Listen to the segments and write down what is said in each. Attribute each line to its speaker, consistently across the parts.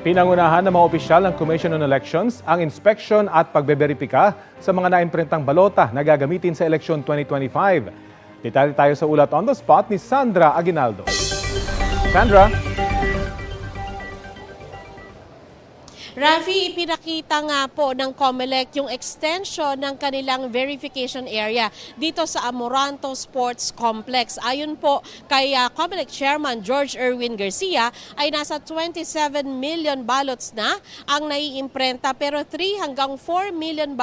Speaker 1: Pinangunahan ng mga opisyal ng Commission on Elections ang inspection at pagbeberipika sa mga naimprentang balota na gagamitin sa eleksyon 2025. Detalye tayo sa ulat on the spot ni Sandra Aguinaldo. Sandra?
Speaker 2: Rafi, ipinakita nga po ng COMELEC yung extension ng kanilang verification area dito sa Amoranto Sports Complex. Ayon po kay COMELEC Chairman George Erwin Garcia ay nasa 27 million ballots na ang naiimprenta pero 3 hanggang 4 million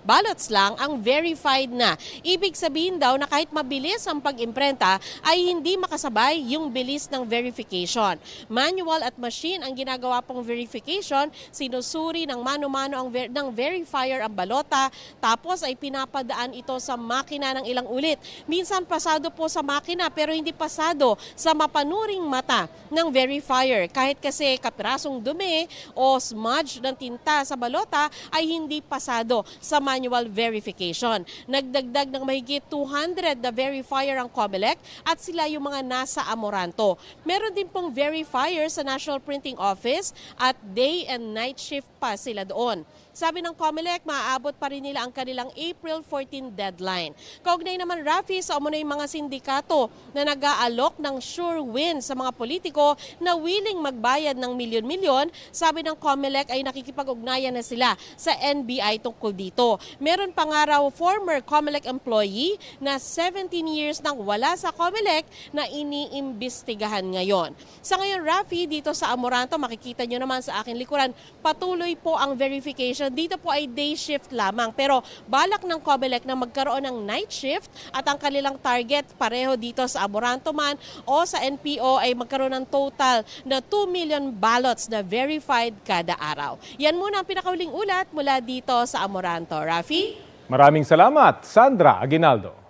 Speaker 2: ballots lang ang verified na. Ibig sabihin daw na kahit mabilis ang pag-imprenta ay hindi makasabay yung bilis ng verification. Manual at machine ang ginagawa pong verification. Sinusuri ng mano-mano ng verifier ang balota tapos ay pinapadaan ito sa makina ng ilang ulit. Minsan pasado po sa makina pero hindi pasado sa mapanuring mata ng verifier. Kahit kasi kapirasong dumi o smudge ng tinta sa balota ay hindi pasado sa manual verification. Nagdagdag ng mahigit 200 na verifier ang COMELEC at sila yung mga nasa Amoranto. Meron din pong verifier sa National Printing Office at day and night shift pa sila doon. Sabi ng COMELEC, maaabot pa rin nila ang kanilang April 14 deadline. Kaugnay naman, Rafi, sa umunay mga sindikato na nag-aalok ng sure win sa mga politiko na willing magbayad ng milyon-milyon, sabi ng COMELEC ay nakikipag-ugnayan na sila sa NBI tungkol dito. Meron pa nga raw former COMELEC employee na 17 years nang wala sa COMELEC na iniimbestigahan ngayon. Sa ngayon, Rafi, dito sa Amoranto, makikita nyo naman sa aking likuran, patuloy po ang verification. Dito po ay day shift lamang pero balak ng COMELEC na magkaroon ng night shift at ang kanilang target pareho dito sa Amoranto man o sa NPO ay magkaroon ng total na 2 million ballots na verified kada araw. Yan muna ang pinakauling ulat mula dito sa Amoranto. Rafi?
Speaker 1: Maraming salamat, Sandra Aguinaldo.